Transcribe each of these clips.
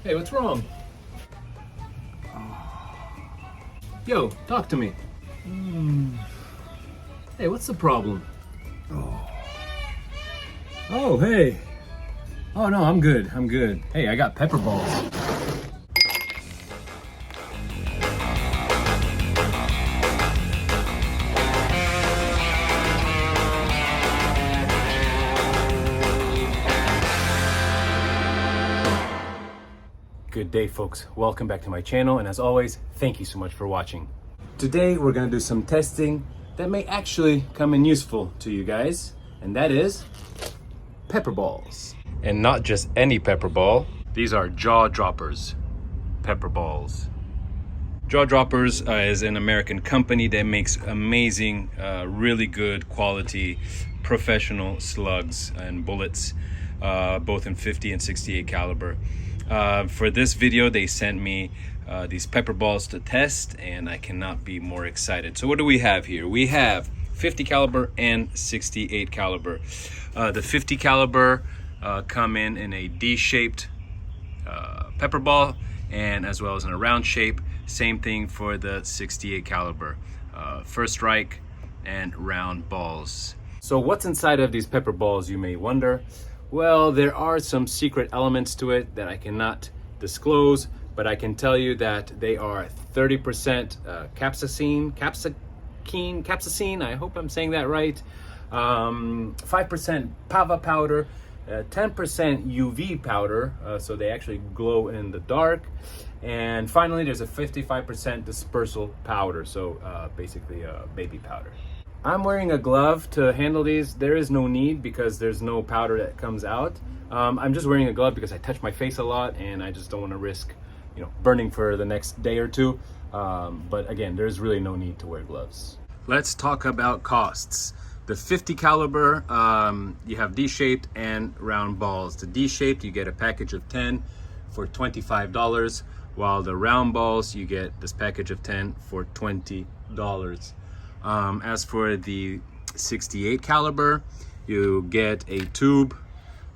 Hey, what's wrong? Yo, talk to me. Hey, what's the problem? Oh, hey. Oh, no, I'm good. I'm good. Hey, I got pepper balls. Good day, folks. Welcome back to my channel, and as always, thank you so much for watching. Today, we're gonna do some testing that may actually come in useful to you guys, and that is pepper balls. And not just any pepper ball. These are Jaw Droppers pepper balls. Jaw Droppers is an American company that makes amazing, really good quality, professional slugs and bullets, both in 50 and 68 caliber. For this video, they sent me these pepper balls to test, and I cannot be more excited. So what do we have here? We have 50 caliber and 68 caliber. The 50 caliber come in a D-shaped pepper ball, and as well as in a round shape. Same thing for the 68 caliber, first strike and round balls. So what's inside of these pepper balls, you may wonder? Well, there are some secret elements to it that I cannot disclose, but I can tell you that they are 30% capsaicin, I hope I'm saying that right, 5% pava powder, 10% UV powder, so they actually glow in the dark, and finally there's a 55% dispersal powder, so basically baby powder. I'm wearing a glove to handle these. There is no need because there's no powder that comes out. I'm just wearing a glove because I touch my face a lot and I just don't want to risk, burning for the next day or two. But again, there's really no need to wear gloves. Let's talk about costs. The 50 caliber, you have D-shaped and round balls. The D-shaped, you get a package of 10 for $25, while the round balls, you get this package of 10 for $20. As for the 68 caliber, you get a tube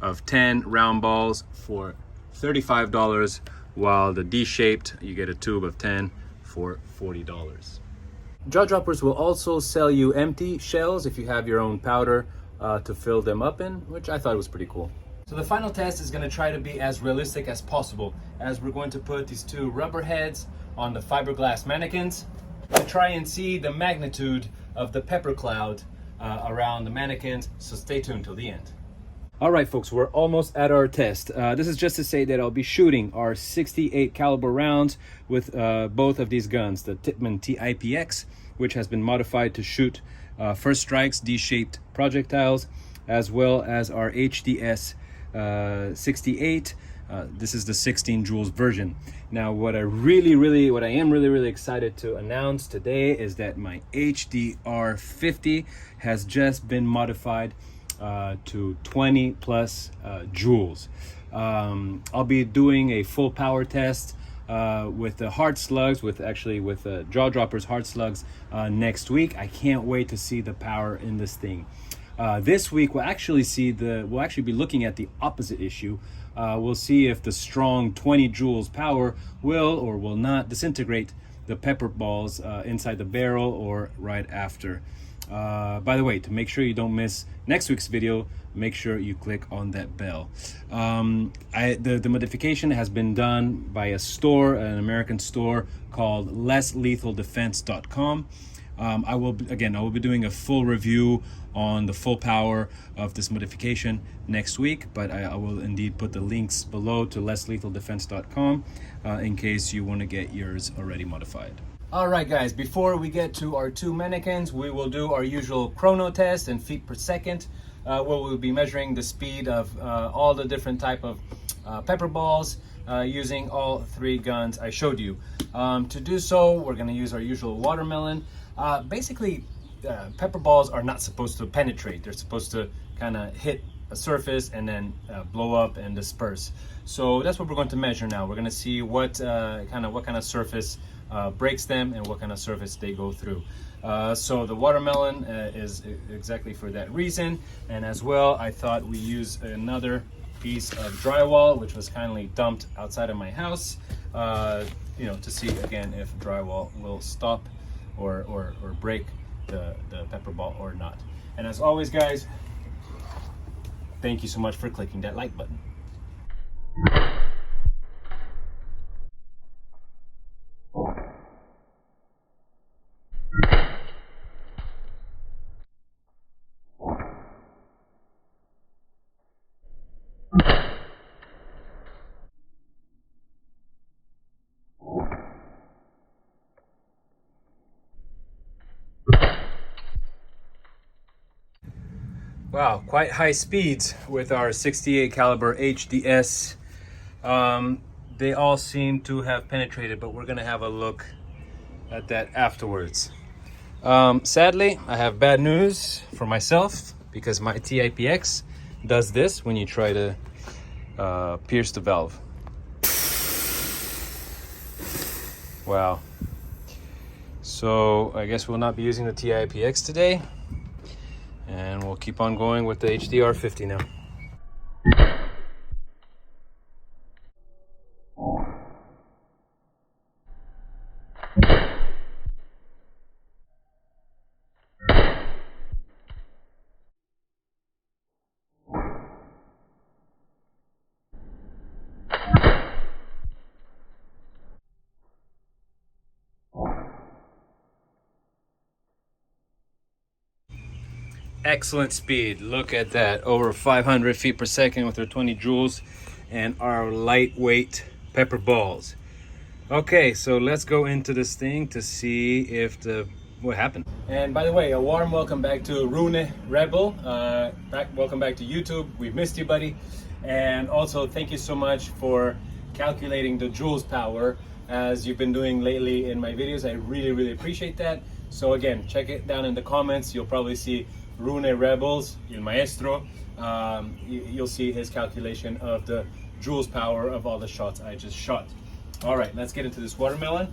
of 10 round balls for $35, while the D-shaped, you get a tube of 10 for $40. Jaw Droppers will also sell you empty shells if you have your own powder to fill them up in, which I thought was pretty cool. So the final test is going to try to be as realistic as possible, as we're going to put these two rubber heads on the fiberglass mannequins to try and see the magnitude of the pepper cloud around the mannequins, so stay tuned till the end. All right, folks, we're almost at our test. This is just to say that I'll be shooting our 68 caliber rounds with both of these guns, the Tipman Tipx, which has been modified to shoot first strikes, D-shaped projectiles, as well as our HDS 68. This is the 16 joules version. Now, what I am really excited to announce today is that my HDR 50 has just been modified to 20 plus joules. I'll be doing a full power test with the hard slugs, with Jaw Droppers hard slugs next week. I can't wait to see the power in this thing. This week we'll actually be looking at the opposite issue. We'll see if the strong 20 joules power will or will not disintegrate the pepper balls inside the barrel or right after. By the way, to make sure you don't miss next week's video, make sure you click on that bell. The modification has been done by a store, an American store called LessLethalDefense.com. I will be doing a full review on the full power of this modification next week, but I will indeed put the links below to LessLethalDefense.com in case you want to get yours already modified. All right, guys, before we get to our two mannequins, we will do our usual chrono test in feet per second, where we'll be measuring the speed of all the different type of pepper balls using all three guns I showed you. To do so, we're going to use our usual watermelon. Basically, pepper balls are not supposed to penetrate. They're supposed to kind of hit a surface and then blow up and disperse. So that's what we're going to measure now. We're going to see what kind of surface breaks them and what kind of surface they go through. So the watermelon is exactly for that reason. And as well, I thought we use another piece of drywall, which was kindly dumped outside of my house, you know, to see again if drywall will stop or break the pepper ball or not. And as always, guys, thank you so much for clicking that like button. Wow, quite high speeds with our 68 caliber HDS. They all seem to have penetrated, but we're gonna have a look at that afterwards. Sadly, I have bad news for myself because my Tipx does this when you try to pierce the valve. Wow. So I guess we'll not be using the Tipx today, and we'll keep on going with the HDR 50 now. Excellent speed. Look at that, over 500 feet per second with our 20 joules and our lightweight pepper balls. Okay, so let's go into this thing to see if what happened. And by the way, a warm welcome back to Rune Rebel. Welcome back to YouTube. We've missed you, buddy. And also thank you so much for calculating the joules power as you've been doing lately in my videos. I really appreciate that. So again, check it down in the comments. You'll probably see Rune Rebels, El Maestro. You'll see his calculation of the joules power of all the shots I just shot. All right, let's get into this watermelon.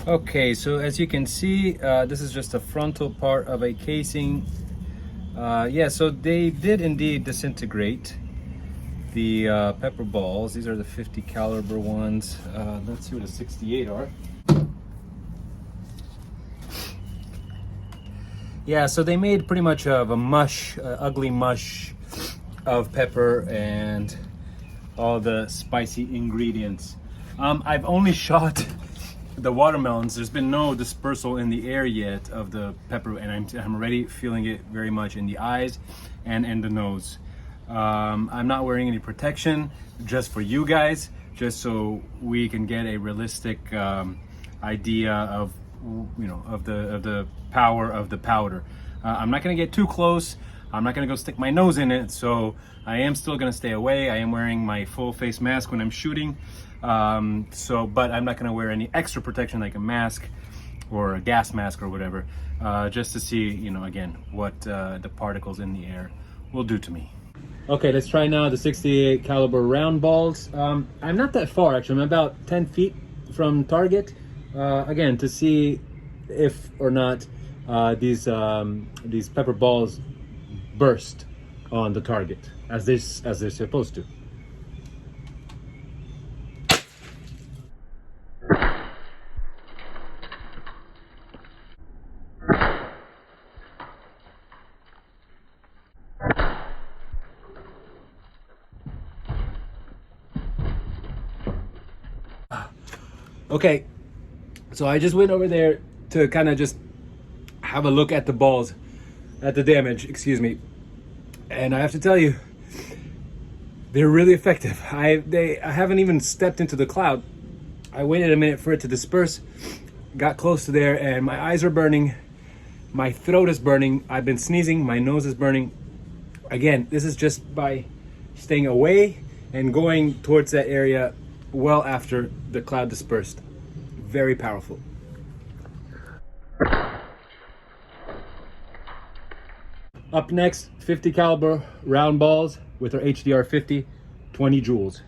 Okay, so as you can see, this is just the frontal part of a casing. Yeah, so they did indeed disintegrate the pepper balls. These are the 50 caliber ones. Let's see what the 68 are. Yeah, so they made pretty much of a mush, ugly mush of pepper and all the spicy ingredients. I've only shot the watermelons. There's been no dispersal in the air yet of the pepper, and I'm already feeling it very much in the eyes and in the nose. I'm not wearing any protection, just for you guys, just so we can get a realistic idea of, you know, of the power of the powder. I'm not going to get too close. I'm not going to go stick my nose in it, so I am still going to stay away. I am wearing my full face mask when I'm shooting, but I'm not going to wear any extra protection like a mask or a gas mask or whatever, just to see, you know, again, what the particles in the air will do to me. Okay, let's try now the 68 caliber round balls. I'm not that far, actually. I'm about 10 feet from target. Again, to see if or not these pepper balls burst on the target as they're supposed to. Okay, so I just went over there to kind of just have a look at the balls, at the damage, excuse me. And I have to tell you, they're really effective. I haven't even stepped into the cloud. I waited a minute for it to disperse, got close to there, and my eyes are burning, my throat is burning, I've been sneezing, my nose is burning. Again, this is just by staying away and going towards that area well after the cloud dispersed. Very powerful. Up next, 50 caliber round balls with our HDR 50, 20 joules.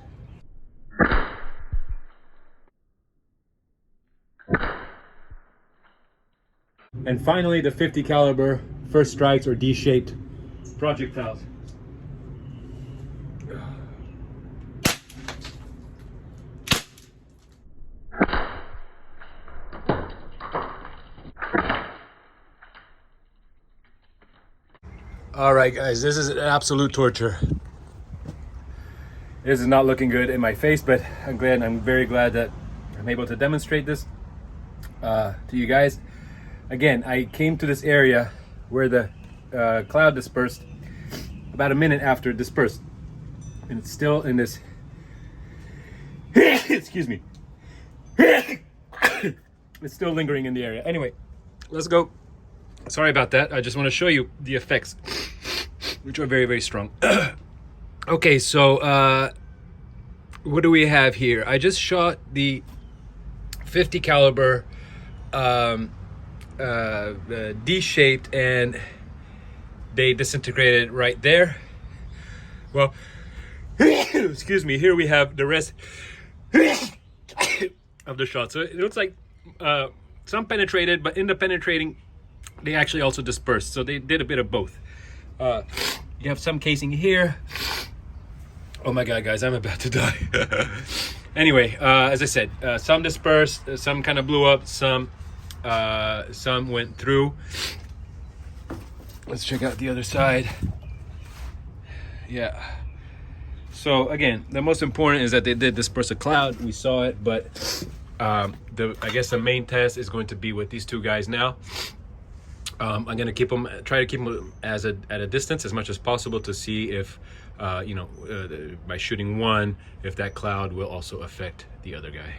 And finally, the 50 caliber first strikes or D-shaped projectiles. All right, guys, this is an absolute torture. This is not looking good in my face, but I'm very glad that I'm able to demonstrate this to you guys. Again, I came to this area where the cloud dispersed about a minute after it dispersed, and it's still in this excuse me. It's still lingering in the area. Anyway, let's go. Sorry about that. I just want to show you the effects, which are very, very strong. Okay, so what do we have here? I just shot the 50 caliber D-shaped, and they disintegrated right there. Well, excuse me, here we have the rest of the shot. So it looks like some penetrated, but in the penetrating, they actually also dispersed. So they did a bit of both. You have some casing here. Oh my God, guys, I'm about to die. Anyway, as I said, some dispersed, some kind of blew up, some went through. Let's check out the other side. Yeah. So again, the most important is that they did disperse a cloud. We saw it, but I guess the main test is going to be with these two guys now. I'm gonna try to keep them at a distance as much as possible to see if, by shooting one, if that cloud will also affect the other guy.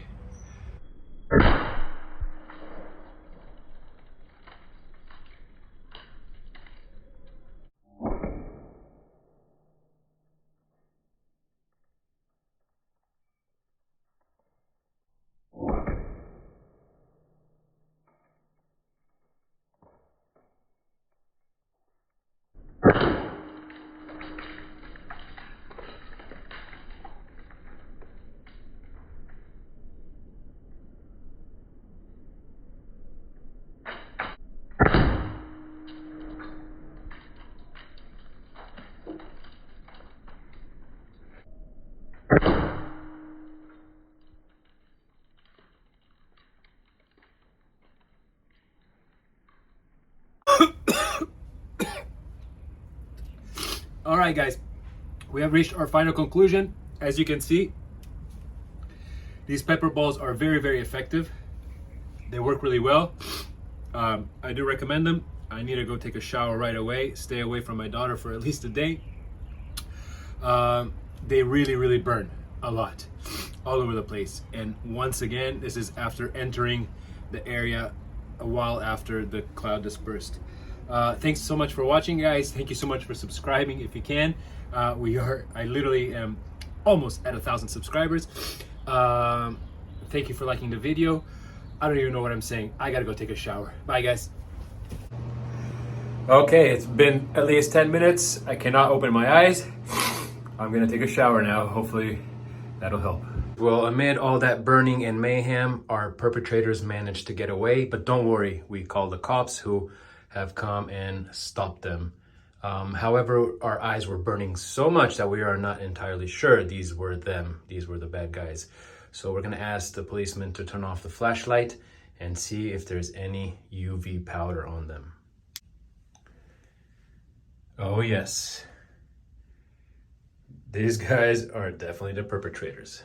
All right, guys, we have reached our final conclusion. As you can see, these pepper balls are very, very effective. They work really well. I do recommend them. I need to go take a shower right away, stay away from my daughter for at least a day. They really, really burn a lot, all over the place. And once again, this is after entering the area a while after the cloud dispersed. Thanks so much for watching, guys. Thank you so much for subscribing if you can. I literally am almost at 1,000 subscribers. Thank you for liking the video. I don't even know what I'm saying. I gotta go take a shower. Bye, guys. Okay, it's been at least 10 minutes. I cannot open my eyes. I'm gonna take a shower now. Hopefully that'll help. Well, amid all that burning and mayhem, our perpetrators managed to get away, but don't worry, we called the cops who have come and stopped them. However, our eyes were burning so much that we are not entirely sure these were them. These were the bad guys. So we're gonna ask the policeman to turn off the flashlight and see if there's any UV powder on them. Oh yes. These guys are definitely the perpetrators.